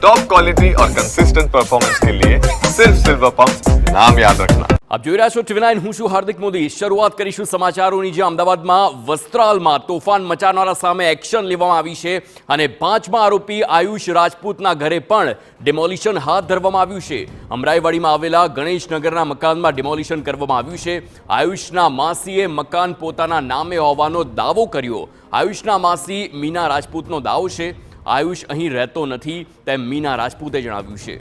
Top quality और consistent performance के लिए सिर्फ सिल्वर पंप नाम याद रखना। આપ જોઈ રહ્યા છો TV9, હું છું હાર્દિક મોદી। શરૂઆત કરીશું સમાચારોની, જે અમદાવાદમાં વસ્ત્રાલમાં તોફાન મચાવનારા સામે એક્શન લેવામાં આવી છે અને 5મા આરોપી આયુષ રાજપૂતના ઘરે પણ ડિમોલિશન હાથ ધરવામાં આવ્યું છે। અમરાઈવાડીમાં આવેલા ગણેશનગરના મકાનમાં ડિમોલિશન કરવામાં આવ્યું છે। આયુષના માસીએ મકાન પોતાના નામે હોવાનો દાવો કર્યો। આયુષના માસી મીના રાજપૂતનો દાવો છે, આયુષ અહીં રહેતો નથી તેમ મીના રાજપૂતે જણાવ્યું છે।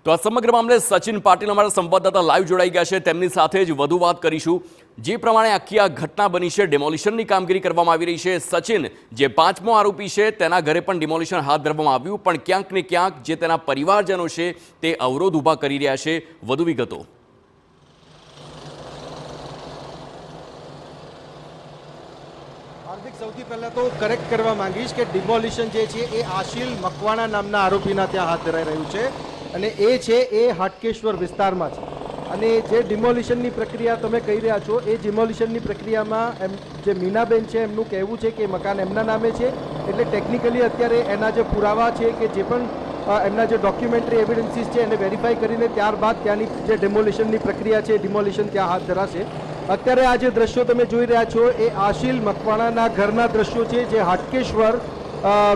તો આ સમગ્ર મામલે સચિન પાટીલ અમારા સંવાદદાતા લાઈવ જોડાઈ ગયા છે, તેમની સાથે જ વધુ વાત કરીશું। જે પ્રમાણે આખી આ ઘટના બની છે, ડિમોલિશનની કામગીરી કરવામાં આવી રહી છે। સચિન, જે 5મો આરોપી છે તેના ઘરે પણ ડિમોલિશન હાથ ધરવામાં આવ્યું, પણ ક્યાંક ને ક્યાંક જે તેના પરિવારજનો છે તે અવરોધ ઊભા કરી રહ્યા છે, વધુ વિગતો। હાર્દિક, સૌથી પહેલા તો કરેક્ટ કરવા માંગીશ કે ડિમોલિશન જે છે એ આશિલ મકવાણા નામના આરોપીના ત્યાં હાથ ધરાઈ રહ્યું છે અને એ છે એ હાટકેશ્વર વિસ્તારમાં છે। અને જે ડિમોલિશનની પ્રક્રિયા તમે કહી રહ્યા છો, એ ડિમોલિશનની પ્રક્રિયામાં જે મીનાબેન છે એમનું કહેવું છે કે મકાન એમના નામે છે, એટલે ટેકનિકલી અત્યારે એના જે પુરાવા છે કે જે પણ એમના જે ડોક્યુમેન્ટરી એવિડન્સીસ છે એને વેરીફાઈ કરીને ત્યારબાદ ત્યાંની જે ડિમોલિશનની પ્રક્રિયા છે, ડિમોલિશન ત્યાં હાથ ધરાશે। અત્યારે આ જે દ્રશ્યો તમે જોઈ રહ્યા છો એ આશિલ મકવાણાના ઘરના દ્રશ્યો છે, જે હાટકેશ્વર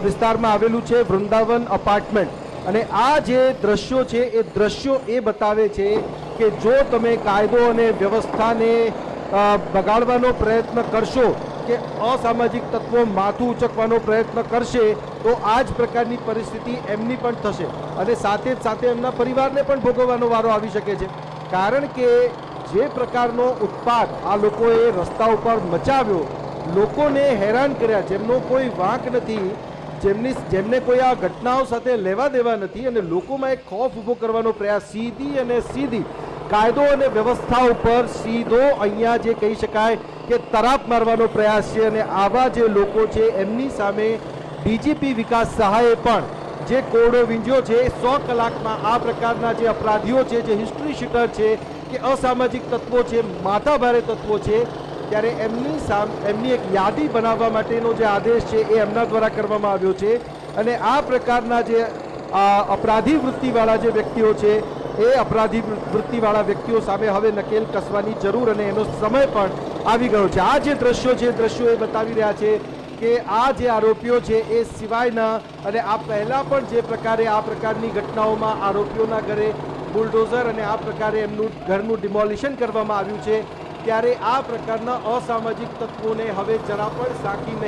વિસ્તારમાં આવેલું છે, વૃંદાવન અપાર્ટમેન્ટ। અને આ જે દ્રશ્યો છે એ દ્રશ્યો એ બતાવે છે કે જો તમે કાયદો અને વ્યવસ્થાને બગાડવાનો પ્રયત્ન કરશો કે અસામાજિક તત્વો માથું ઉચકવાનો પ્રયત્ન કરશે તો આ જ પ્રકારની પરિસ્થિતિ એમની પણ થશે અને સાથે જ સાથે એમના પરિવારને પણ ભોગવવાનો વારો આવી શકે છે। કારણ કે જે પ્રકારનો ઉત્પાત આ લોકોએ રસ્તા ઉપર મચાવ્યો, લોકોને હેરાન કર્યા, જેમનો કોઈ વાંક નથી, જેમને કોઈ આ ઘટનાઓ સાથે લેવા દેવા નથી, અને લોકોમાં એક ખોફ ઊભો કરવાનો પ્રયાસ, સીધી કાયદો અને વ્યવસ્થા ઉપર સીધો અહીંયા જે કહી શકાય કે તરાપ મારવાનો પ્રયાસ છે। અને આવા જે લોકો છે એમની સામે ડીજીપી વિકાસ સહાયે પણ જે કોરડો વીંઝ્યો છે, 100 કલાકમાં આ પ્રકારના જે અપરાધીઓ છે, જે હિસ્ટ્રી શીટર છે કે અસામાજિક તત્વો છે, માથાભારે તત્વો છે, ત્યારે એમની એક યાદી બનાવવા માટેનો જે આદેશ છે એ એમના દ્વારા કરવામાં આવ્યો છે। અને આ પ્રકારના જે અપરાધી વૃત્તિવાળા જે વ્યક્તિઓ છે એ અપરાધી વૃત્તિવાળા વ્યક્તિઓ સામે હવે નકેલ કસવાની જરૂર અને એનો સમય પણ આવી ગયો છે। આ જે દ્રશ્યો એ બતાવી રહ્યા છે કે આ જે આરોપીઓ છે એ સિવાયના અને આ પહેલાં પણ જે પ્રકારે આ પ્રકારની ઘટનાઓમાં આરોપીઓના ઘરે બુલડોઝર અને આ પ્રકારે એમનું ઘરનું ડિમોલિશન કરવામાં આવ્યું છે, ત્યારે આ પ્રકારના અસામાજિક તત્વોને હવે જરા પણ સાંકી નહીં।